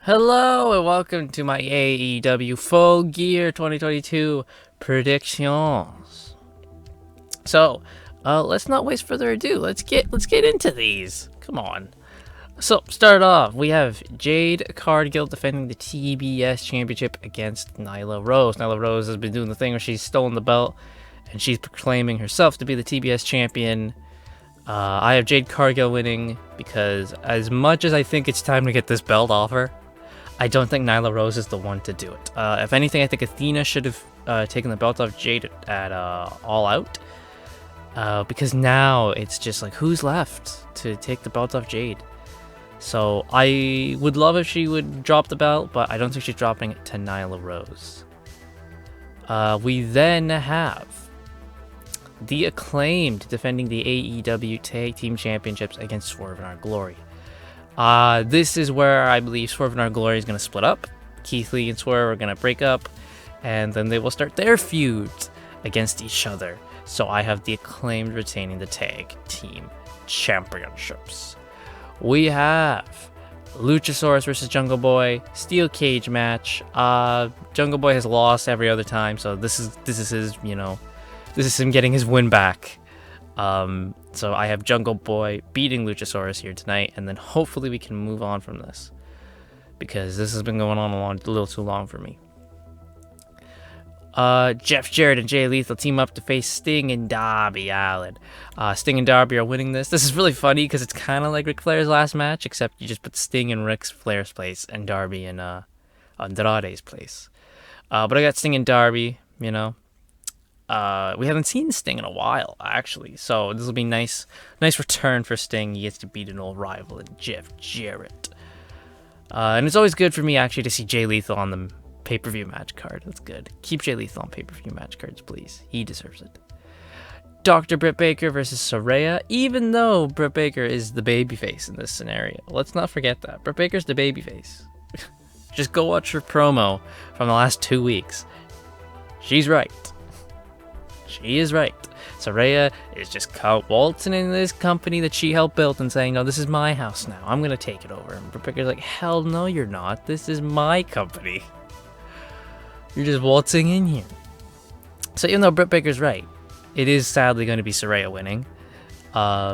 Hello and welcome to my AEW Full Gear 2022 predictions. So, let's not waste further ado. Let's get into these. Come on. So, start off, we have Jade Gargill defending the TBS Championship against Nyla Rose. Nyla Rose has been doing the thing where she's stolen the belt and she's proclaiming herself to be the TBS champion. I have Jade Gargill winning because as much as I think it's time to get this belt off her, I don't think Nyla Rose is the one to do it. If anything, I think Athena should have taken the belt off Jade at All Out. Because now it's just like, who's left to take the belt off Jade? So I would love if she would drop the belt, but I don't think she's dropping it to Nyla Rose. We then have the Acclaimed defending the AEW Tag Team Championships against Swerve in Our Glory. This is where I believe Swerve and Our Glory is going to split up. Keith Lee and Swerve are going to break up, and then they will start their feuds against each other. So I have the Acclaimed retaining the Tag Team Championships. We have Luchasaurus versus Jungle Boy, steel cage match. Jungle Boy has lost every other time, so this is his, this is him getting his win back. So I have Jungle Boy beating Luchasaurus here tonight, and then hopefully we can move on from this, because this has been going on a little too long for me. Jeff Jarrett and Jay Lethal team up to face Sting and Darby Allin. Sting and Darby are winning this. This is really funny because it's kind of like Ric Flair's last match, except you just put Sting in Ric Flair's place and Darby in Andrade's place. But I got Sting and Darby, we haven't seen Sting in a while, actually, so this will be nice return for Sting. He gets to beat an old rival in Jeff Jarrett. And it's always good for me, actually, to see Jay Lethal on the pay-per-view match card. That's good. Keep Jay Lethal on pay-per-view match cards, please. He deserves it. Dr. Britt Baker versus Saraya, even though Britt Baker is the babyface in this scenario. Let's not forget that. Britt Baker's the babyface. Just go watch her promo from the last 2 weeks. She's right. She is right. Saraya is just waltzing in this company that she helped build and saying, no, this is my house now. I'm going to take it over. And Britt Baker's like, hell no, you're not. This is my company. You're just waltzing in here. So even though Britt Baker's right, it is sadly going to be Saraya winning.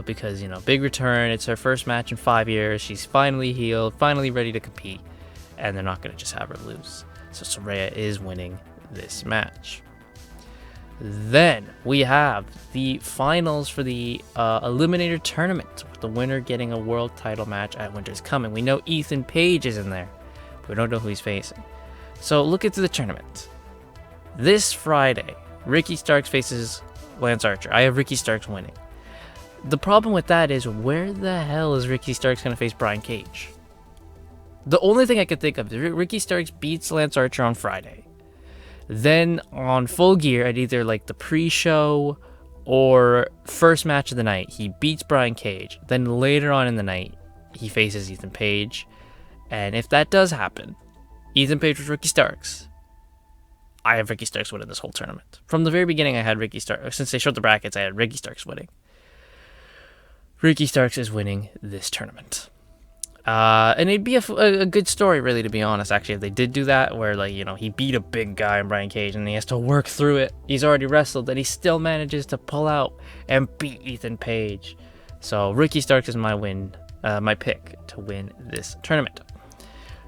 Because, big return. It's her first match in 5 years. She's finally healed, finally ready to compete. And they're not going to just have her lose. So Saraya is winning this match. Then we have the finals for the Eliminator tournament, with the winner getting a world title match at Winter's Coming. We know Ethan Page is in there, but we don't know who he's facing. So look into the tournament. This Friday, Ricky Starks faces Lance Archer. I have Ricky Starks winning. The problem with that is, where the hell is Ricky Starks going to face Brian Cage? The only thing I could think of is Ricky Starks beats Lance Archer on Friday. Then on Full Gear, at either like the pre-show or first match of the night, he beats Brian Cage. Then later on in the night, he faces Ethan Page. And if that does happen, Ethan Page with Ricky Starks, I have Ricky Starks winning this whole tournament. From the very beginning, I had Ricky Starks. Since they showed the brackets, I had Ricky Starks winning. Ricky Starks is winning this tournament. And it'd be a good story, really, to be honest, actually, if they did do that, where, he beat a big guy in Brian Cage, and he has to work through it. He's already wrestled, and he still manages to pull out and beat Ethan Page. So, Ricky Starks is my pick to win this tournament.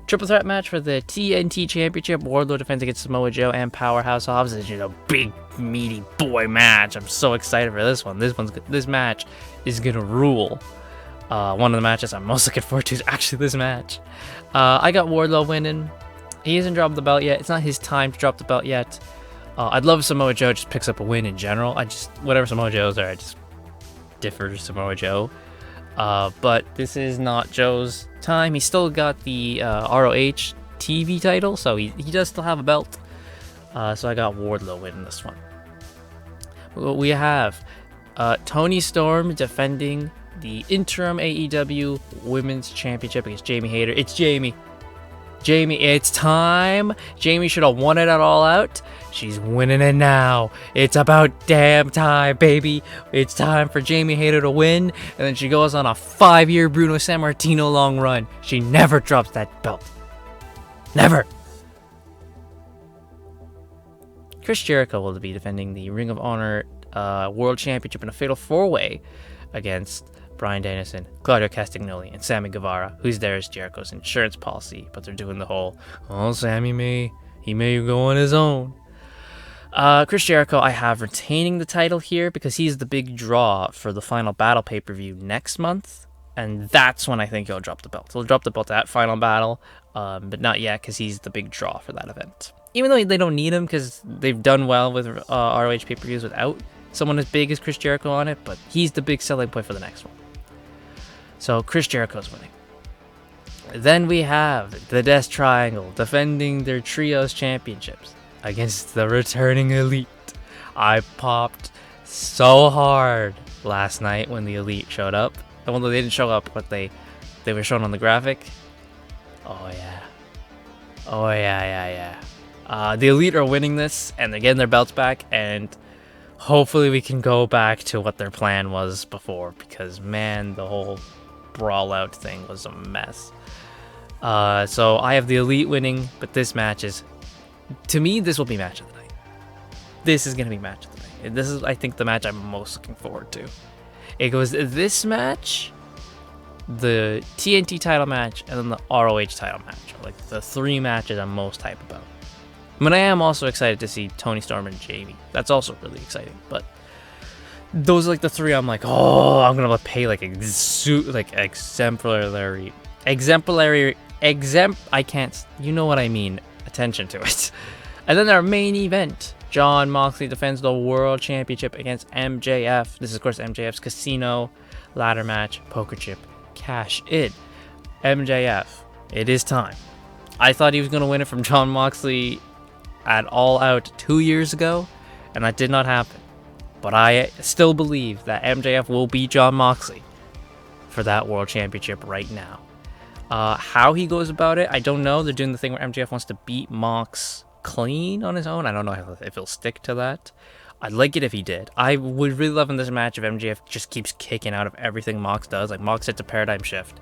Triple threat match for the TNT Championship. Wardlow defends against Samoa Joe and Powerhouse Hobbs. It's just a big, meaty boy match. I'm so excited for this one. This match is gonna rule. One of the matches I'm most looking forward to is actually this match. I got Wardlow winning. He hasn't dropped the belt yet. It's not his time to drop the belt yet. I'd love if Samoa Joe just picks up a win in general. Whatever Samoa Joe's are, I just differ to Samoa Joe. But this is not Joe's time. He still got the ROH TV title, so he does still have a belt. So I got Wardlow winning this one. We have Toni Storm defending the interim AEW Women's Championship against Jamie Hayter. It's Jamie. It's time. Jamie should have won it at All Out. She's winning it now. It's about damn time, baby. It's time for Jamie Hayter to win. And then she goes on a 5-year Bruno Sammartino long run. She never drops that belt. Never! Chris Jericho will be defending the Ring of Honor World Championship in a Fatal 4-Way against Bryan Danielson, Claudio Castignoli, and Sammy Guevara, who's there as Jericho's insurance policy, but they're doing the whole, oh, Sammy may go on his own. Chris Jericho, I have retaining the title here because he's the big draw for the Final Battle pay-per-view next month, and that's when I think he'll drop the belt. He'll drop the belt at Final Battle, but not yet because he's the big draw for that event. Even though they don't need him because they've done well with ROH pay-per-views without someone as big as Chris Jericho on it, but he's the big selling point for the next one. So Chris Jericho's winning. Then we have the Death Triangle defending their Trios Championships against the returning Elite. I popped so hard last night when the Elite showed up. Well, they didn't show up, but they were shown on the graphic. Oh yeah. Oh yeah. The Elite are winning this, and they're getting their belts back, and hopefully we can go back to what their plan was before, because man, the whole brawl out thing was a mess. So I have the Elite winning, but this match is, to me, this will be match of the night. This is going to be match of the night. This is, I think, the match I'm most looking forward to. It goes this match, the TNT title match, and then the ROH title match. Like the three matches I'm most hyped about. But I am also excited to see Toni Storm and Jamie. That's also really exciting. But those are like the three I'm like, oh, I'm gonna pay like exemplary, I can't, you know what I mean, attention to it. And then our main event, Jon Moxley defends the World Championship against MJF. This is, of course, MJF's Casino ladder match, poker chip, cash in. MJF, it is time. I thought he was going to win it from Jon Moxley at All Out 2 years ago, and that did not happen. But I still believe that MJF will beat Jon Moxley for that World Championship right now. How he goes about it, I don't know. They're doing the thing where MJF wants to beat Mox clean on his own. I don't know if he'll stick to that. I'd like it if he did. I would really love in this match if MJF just keeps kicking out of everything Mox does. Like, Mox hits a paradigm shift.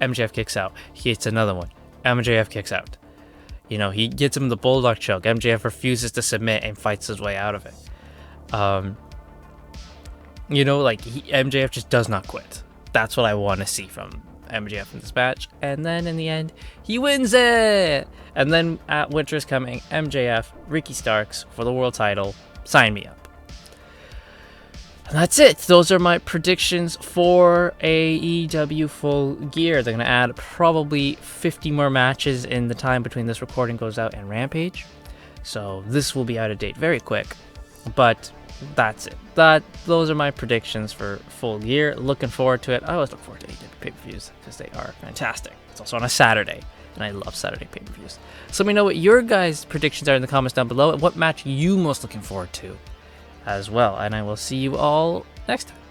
MJF kicks out. He hits another one. MJF kicks out. You know, he gets him the Bulldog choke. MJF refuses to submit and fights his way out of it. You know, like, MJF just does not quit. That's what I want to see from MJF in this match. And then in the end, he wins it! And then at Winter's Coming, MJF, Ricky Starks for the world title. Sign me up. And that's it. Those are my predictions for AEW Full Gear. They're going to add probably 50 more matches in the time between this recording goes out and Rampage. So this will be out of date very quick. But that's it. Those are my predictions for Full Gear. Looking forward to it. I always look forward to AEW pay-per-views because they are fantastic. It's also on a Saturday, and I love Saturday pay-per-views. So let me know what your guys' predictions are in the comments down below, and what match you most looking forward to as well. And I will see you all next time.